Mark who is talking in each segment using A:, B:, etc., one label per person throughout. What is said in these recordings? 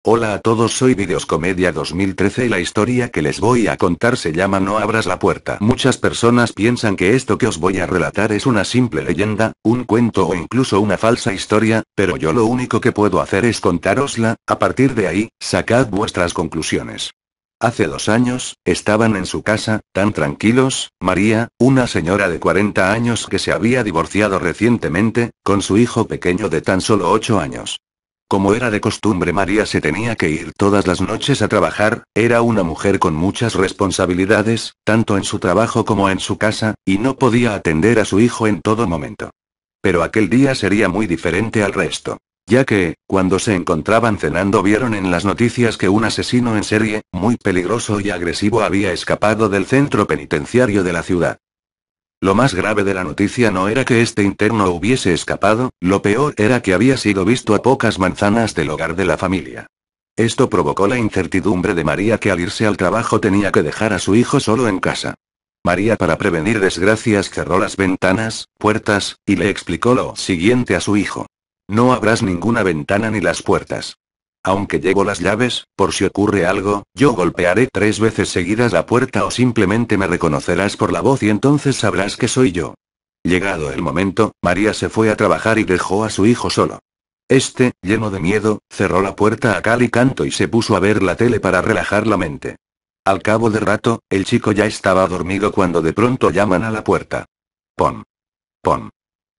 A: Hola a todos, soy Videoscomedia 2013 y la historia que les voy a contar se llama No abras la puerta. Muchas personas piensan que esto que os voy a relatar es una simple leyenda, un cuento o incluso una falsa historia, pero yo lo único que puedo hacer es contárosla. A partir de ahí, sacad vuestras conclusiones. Hace 2 años, estaban en su casa, tan tranquilos, María, una señora de 40 años que se había divorciado recientemente, con su hijo pequeño de tan solo 8 años. Como era de costumbre, María se tenía que ir todas las noches a trabajar, era una mujer con muchas responsabilidades, tanto en su trabajo como en su casa, y no podía atender a su hijo en todo momento. Pero aquel día sería muy diferente al resto. Ya que, cuando se encontraban cenando, vieron en las noticias que un asesino en serie, muy peligroso y agresivo, había escapado del centro penitenciario de la ciudad. Lo más grave de la noticia no era que este interno hubiese escapado, lo peor era que había sido visto a pocas manzanas del hogar de la familia. Esto provocó la incertidumbre de María, que al irse al trabajo tenía que dejar a su hijo solo en casa. María, para prevenir desgracias, cerró las ventanas, puertas, y le explicó lo siguiente a su hijo. No abras ninguna ventana ni las puertas. Aunque llevo las llaves, por si ocurre algo, yo golpearé 3 veces seguidas la puerta o simplemente me reconocerás por la voz y entonces sabrás que soy yo. Llegado el momento, María se fue a trabajar y dejó a su hijo solo. Este, lleno de miedo, cerró la puerta a cal y canto y se puso a ver la tele para relajar la mente. Al cabo de rato, el chico ya estaba dormido cuando de pronto llaman a la puerta. Pon. Pon.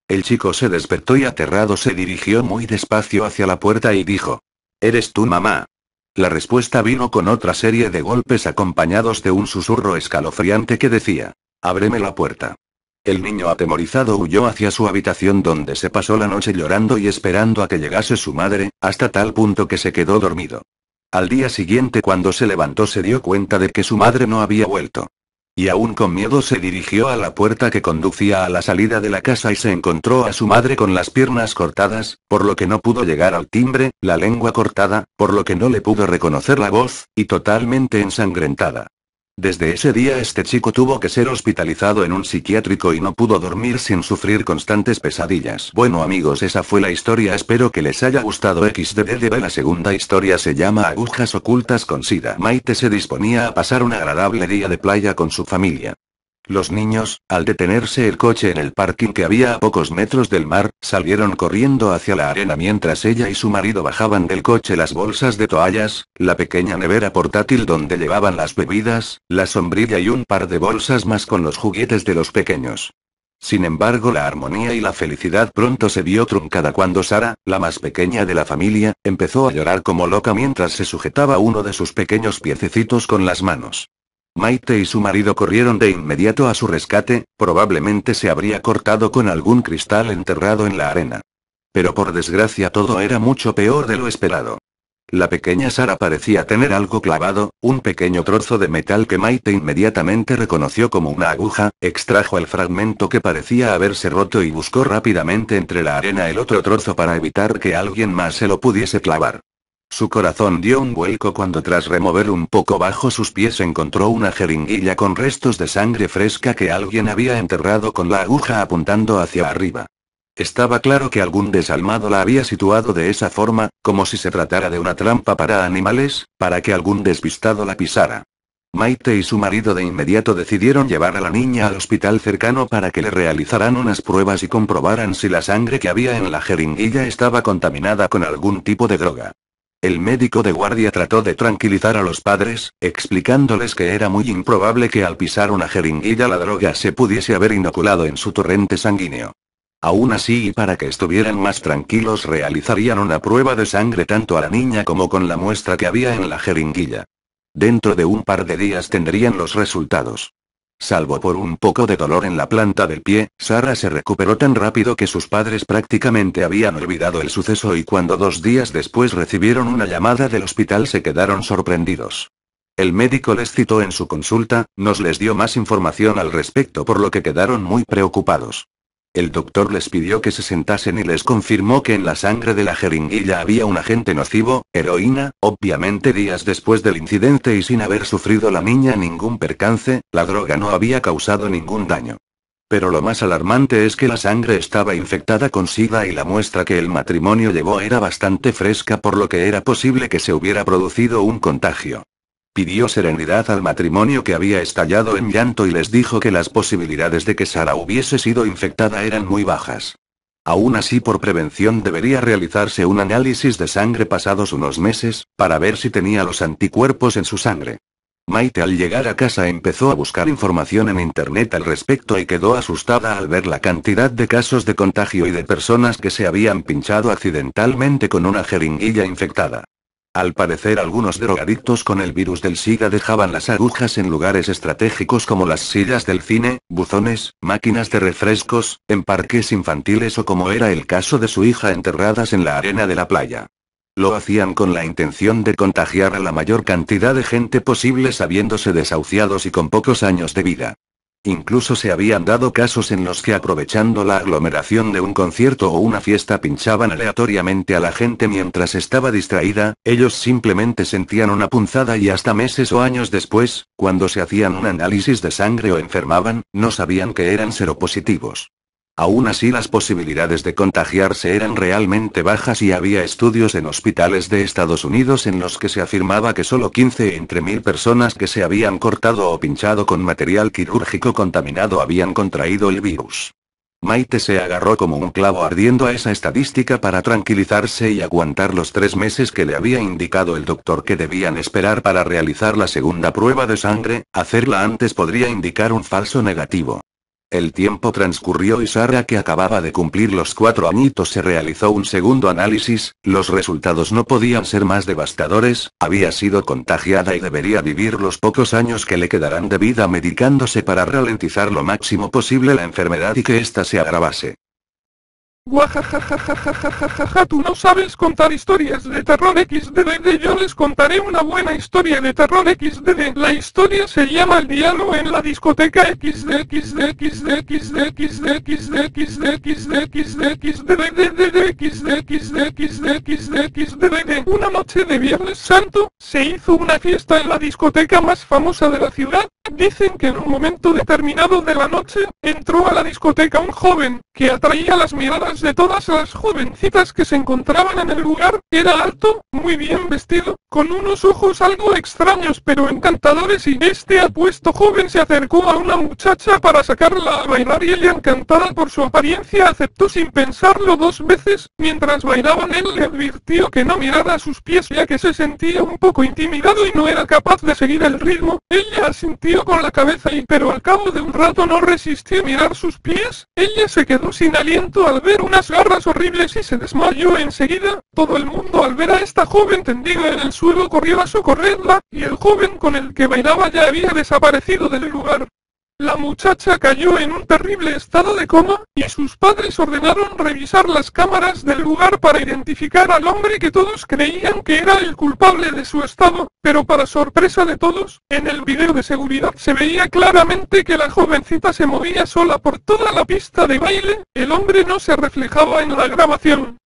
A: El chico se despertó y aterrado se dirigió muy despacio hacia la puerta y dijo: ¿Eres tú, mamá? La respuesta vino con otra serie de golpes acompañados de un susurro escalofriante que decía: ábreme la puerta. El niño atemorizado huyó hacia su habitación, donde se pasó la noche llorando y esperando a que llegase su madre, hasta tal punto que se quedó dormido. Al día siguiente, cuando se levantó, se dio cuenta de que su madre no había vuelto. Y aún con miedo se dirigió a la puerta que conducía a la salida de la casa y se encontró a su madre con las piernas cortadas, por lo que no pudo llegar al timbre, la lengua cortada, por lo que no le pudo reconocer la voz, y totalmente ensangrentada. Desde ese día este chico tuvo que ser hospitalizado en un psiquiátrico y no pudo dormir sin sufrir constantes pesadillas. Bueno amigos, esa fue la historia, espero que les haya gustado. XDDD. La segunda historia se llama Agujas ocultas con SIDA. Maite se disponía a pasar un agradable día de playa con su familia. Los niños, al detenerse el coche en el parking que había a pocos metros del mar, salieron corriendo hacia la arena mientras ella y su marido bajaban del coche las bolsas de toallas, la pequeña nevera portátil donde llevaban las bebidas, la sombrilla y un par de bolsas más con los juguetes de los pequeños. Sin embargo, la armonía y la felicidad pronto se vio truncada cuando Sara, la más pequeña de la familia, empezó a llorar como loca mientras se sujetaba uno de sus pequeños piececitos con las manos. Maite y su marido corrieron de inmediato a su rescate, probablemente se habría cortado con algún cristal enterrado en la arena. Pero por desgracia todo era mucho peor de lo esperado. La pequeña Sara parecía tener algo clavado, un pequeño trozo de metal que Maite inmediatamente reconoció como una aguja, extrajo el fragmento que parecía haberse roto y buscó rápidamente entre la arena el otro trozo para evitar que alguien más se lo pudiese clavar. Su corazón dio un vuelco cuando, tras remover un poco bajo sus pies, encontró una jeringuilla con restos de sangre fresca que alguien había enterrado con la aguja apuntando hacia arriba. Estaba claro que algún desalmado la había situado de esa forma, como si se tratara de una trampa para animales, para que algún despistado la pisara. Maite y su marido de inmediato decidieron llevar a la niña al hospital cercano para que le realizaran unas pruebas y comprobaran si la sangre que había en la jeringuilla estaba contaminada con algún tipo de droga. El médico de guardia trató de tranquilizar a los padres, explicándoles que era muy improbable que al pisar una jeringuilla la droga se pudiese haber inoculado en su torrente sanguíneo. Aún así, y para que estuvieran más tranquilos, realizarían una prueba de sangre tanto a la niña como con la muestra que había en la jeringuilla. Dentro de un par de días tendrían los resultados. Salvo por un poco de dolor en la planta del pie, Sara se recuperó tan rápido que sus padres prácticamente habían olvidado el suceso, y cuando 2 días después recibieron una llamada del hospital se quedaron sorprendidos. El médico les citó en su consulta, nos les dio más información al respecto, por lo que quedaron muy preocupados. El doctor les pidió que se sentasen y les confirmó que en la sangre de la jeringuilla había un agente nocivo, heroína. Obviamente, días después del incidente y sin haber sufrido la niña ningún percance, la droga no había causado ningún daño. Pero lo más alarmante es que la sangre estaba infectada con SIDA y la muestra que el matrimonio llevó era bastante fresca, por lo que era posible que se hubiera producido un contagio. Pidió serenidad al matrimonio, que había estallado en llanto, y les dijo que las posibilidades de que Sara hubiese sido infectada eran muy bajas. Aún así, por prevención debería realizarse un análisis de sangre pasados unos meses, para ver si tenía los anticuerpos en su sangre. Maite, al llegar a casa, empezó a buscar información en internet al respecto y quedó asustada al ver la cantidad de casos de contagio y de personas que se habían pinchado accidentalmente con una jeringuilla infectada. Al parecer, algunos drogadictos con el virus del SIDA dejaban las agujas en lugares estratégicos como las sillas del cine, buzones, máquinas de refrescos, en parques infantiles o, como era el caso de su hija, enterradas en la arena de la playa. Lo hacían con la intención de contagiar a la mayor cantidad de gente posible, sabiéndose desahuciados y con pocos años de vida. Incluso se habían dado casos en los que, aprovechando la aglomeración de un concierto o una fiesta, pinchaban aleatoriamente a la gente mientras estaba distraída. Ellos simplemente sentían una punzada y hasta meses o años después, cuando se hacían un análisis de sangre o enfermaban, no sabían que eran seropositivos. Aún así, las posibilidades de contagiarse eran realmente bajas y había estudios en hospitales de Estados Unidos en los que se afirmaba que solo 15 entre 1000 personas que se habían cortado o pinchado con material quirúrgico contaminado habían contraído el virus. Maite se agarró como un clavo ardiendo a esa estadística para tranquilizarse y aguantar los 3 meses que le había indicado el doctor que debían esperar para realizar la segunda prueba de sangre. Hacerla antes podría indicar un falso negativo. El tiempo transcurrió y Sara, que acababa de cumplir los 4 añitos, se realizó un segundo análisis. Los resultados no podían ser más devastadores. Había sido contagiada y debería vivir los pocos años que le quedarán de vida medicándose para ralentizar lo máximo posible la enfermedad y que ésta se agravase.
B: Guajajajajajajajaja, tú no sabes contar historias de terror XDD. Yo les contaré una buena historia de terror XDD. La historia se llama El diálogo en la discoteca XD. Una noche de Viernes Santo, se hizo una fiesta en la discoteca más famosa de la ciudad. Dicen que en un momento determinado de la noche, entró a la discoteca un joven, que atraía las miradas de todas las jovencitas que se encontraban en el lugar. Era alto, muy bien vestido, con unos ojos algo extraños pero encantadores, y este apuesto joven se acercó a una muchacha para sacarla a bailar y ella, encantada por su apariencia, aceptó sin pensarlo 2 veces. Mientras bailaban, él le advirtió que no mirara a sus pies, ya que se sentía un poco intimidado y no era capaz de seguir el ritmo. Ella asintió con la cabeza pero al cabo de un rato no resistió mirar sus pies. Ella se quedó sin aliento al ver unas garras horribles y se desmayó enseguida. Todo el mundo, al ver a esta joven tendida en el suelo, corrió a socorrerla, y el joven con el que bailaba ya había desaparecido del lugar. La muchacha cayó en un terrible estado de coma, y sus padres ordenaron revisar las cámaras del lugar para identificar al hombre que todos creían que era el culpable de su estado, pero para sorpresa de todos, en el video de seguridad se veía claramente que la jovencita se movía sola por toda la pista de baile. El hombre no se reflejaba en la grabación.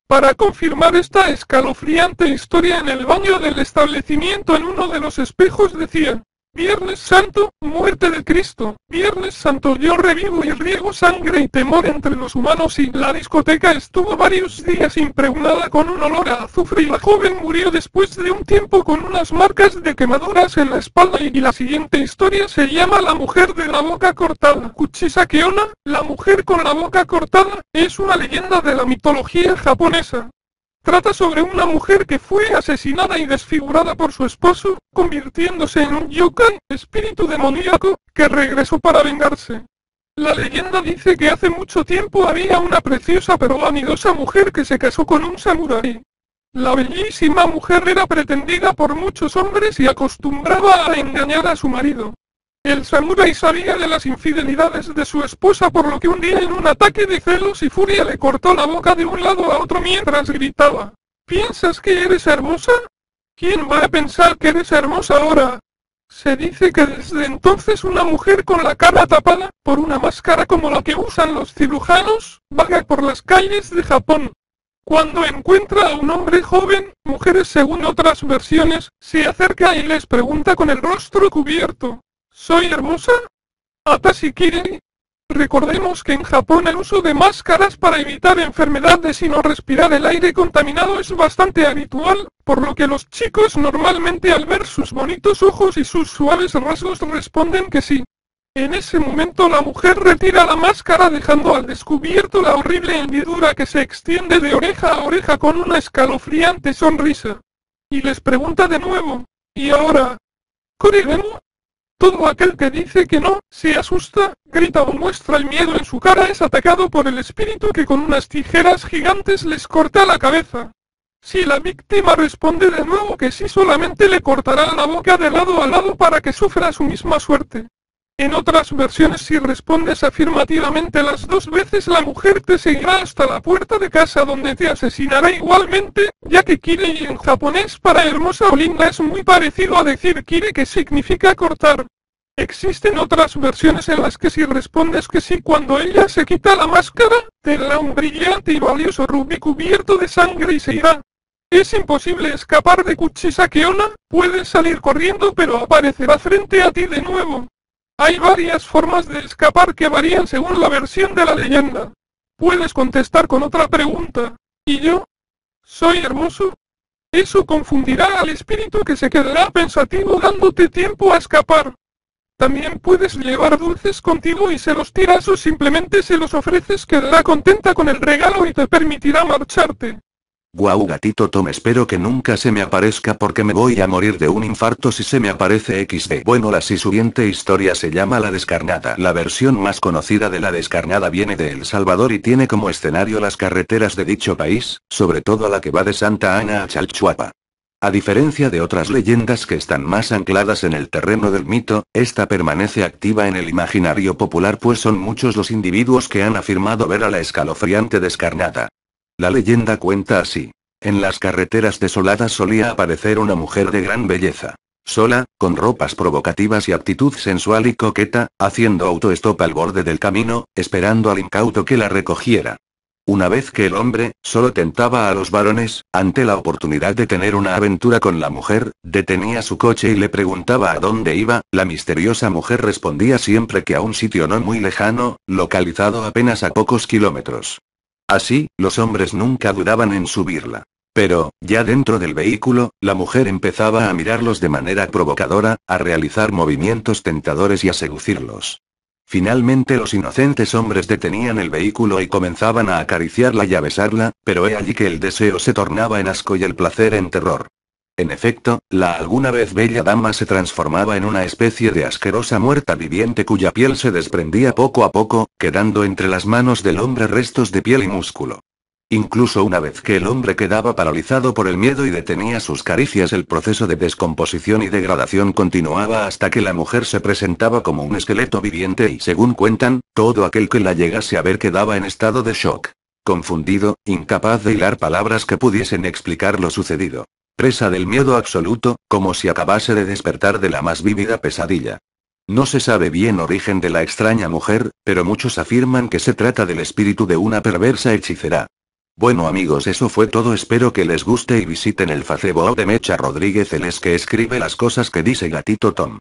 B: Para confirmar esta escalofriante historia, en el baño del establecimiento, en uno de los espejos, decían: Viernes Santo, muerte de Cristo. Viernes Santo, yo revivo y riego sangre y temor entre los humanos. Y la discoteca estuvo varios días impregnada con un olor a azufre, y la joven murió después de un tiempo con unas marcas de quemaduras en la espalda. Y la siguiente historia se llama La mujer de la boca cortada. Kuchisake Onna, la mujer con la boca cortada, es una leyenda de la mitología japonesa. Trata sobre una mujer que fue asesinada y desfigurada por su esposo, convirtiéndose en un yokai, espíritu demoníaco, que regresó para vengarse. La leyenda dice que hace mucho tiempo había una preciosa pero vanidosa mujer que se casó con un samurái. La bellísima mujer era pretendida por muchos hombres y acostumbraba a engañar a su marido. El samurái sabía de las infidelidades de su esposa, por lo que un día, en un ataque de celos y furia, le cortó la boca de un lado a otro mientras gritaba: ¿Piensas que eres hermosa? ¿Quién va a pensar que eres hermosa ahora? Se dice que desde entonces una mujer con la cara tapada por una máscara como la que usan los cirujanos, vaga por las calles de Japón. Cuando encuentra a un hombre joven, mujeres, según otras versiones, se acerca y les pregunta con el rostro cubierto: ¿Soy hermosa? Atashi Kirei. Recordemos que en Japón el uso de máscaras para evitar enfermedades y no respirar el aire contaminado es bastante habitual, por lo que los chicos normalmente al ver sus bonitos ojos y sus suaves rasgos responden que sí. En ese momento la mujer retira la máscara dejando al descubierto la horrible hendidura que se extiende de oreja a oreja con una escalofriante sonrisa. Y les pregunta de nuevo, ¿y ahora? ¿Korigemo? Todo aquel que dice que no, se asusta, grita o muestra el miedo en su cara es atacado por el espíritu que con unas tijeras gigantes les corta la cabeza. Si la víctima responde de nuevo que sí, solamente le cortará la boca de lado a lado para que sufra su misma suerte. En otras versiones, si respondes afirmativamente las dos veces, la mujer te seguirá hasta la puerta de casa donde te asesinará igualmente, ya que kirei en japonés para hermosa o linda es muy parecido a decir kire, que significa cortar. Existen otras versiones en las que si respondes que sí cuando ella se quita la máscara, te dará un brillante y valioso rubí cubierto de sangre y se irá. Es imposible escapar de Kuchisake Onna, puedes salir corriendo pero aparecerá frente a ti de nuevo. Hay varias formas de escapar que varían según la versión de la leyenda. Puedes contestar con otra pregunta. ¿Y yo? ¿Soy hermoso? Eso confundirá al espíritu que se quedará pensativo dándote tiempo a escapar. También puedes llevar dulces contigo y se los tiras o simplemente se los ofreces, quedará contenta con el regalo y te permitirá marcharte.
A: Guau, gatito Tom, espero que nunca se me aparezca porque me voy a morir de un infarto si se me aparece XD. Bueno, la siguiente historia se llama La Descarnada. La versión más conocida de La Descarnada viene de El Salvador y tiene como escenario las carreteras de dicho país, sobre todo la que va de Santa Ana a Chalchuapa. A diferencia de otras leyendas que están más ancladas en el terreno del mito, esta permanece activa en el imaginario popular, pues son muchos los individuos que han afirmado ver a la escalofriante Descarnada. La leyenda cuenta así. En las carreteras desoladas solía aparecer una mujer de gran belleza. Sola, con ropas provocativas y actitud sensual y coqueta, haciendo autoestop al borde del camino, esperando al incauto que la recogiera. Una vez que el hombre, solo tentaba a los varones, ante la oportunidad de tener una aventura con la mujer, detenía su coche y le preguntaba a dónde iba, la misteriosa mujer respondía siempre que a un sitio no muy lejano, localizado apenas a pocos kilómetros. Así, los hombres nunca dudaban en subirla. Pero, ya dentro del vehículo, la mujer empezaba a mirarlos de manera provocadora, a realizar movimientos tentadores y a seducirlos. Finalmente los inocentes hombres detenían el vehículo y comenzaban a acariciarla y a besarla, pero he allí que el deseo se tornaba en asco y el placer en terror. En efecto, la alguna vez bella dama se transformaba en una especie de asquerosa muerta viviente cuya piel se desprendía poco a poco, quedando entre las manos del hombre restos de piel y músculo. Incluso una vez que el hombre quedaba paralizado por el miedo y detenía sus caricias, el proceso de descomposición y degradación continuaba hasta que la mujer se presentaba como un esqueleto viviente y, según cuentan, todo aquel que la llegase a ver quedaba en estado de shock. Confundido, incapaz de hilar palabras que pudiesen explicar lo sucedido. Presa del miedo absoluto, como si acabase de despertar de la más vívida pesadilla. No se sabe bien origen de la extraña mujer, pero muchos afirman que se trata del espíritu de una perversa hechicera. Bueno amigos, eso fue todo, espero que les guste y visiten el Facebook de Mecha Rodríguez, el que escribe las cosas que dice Gatito Tom.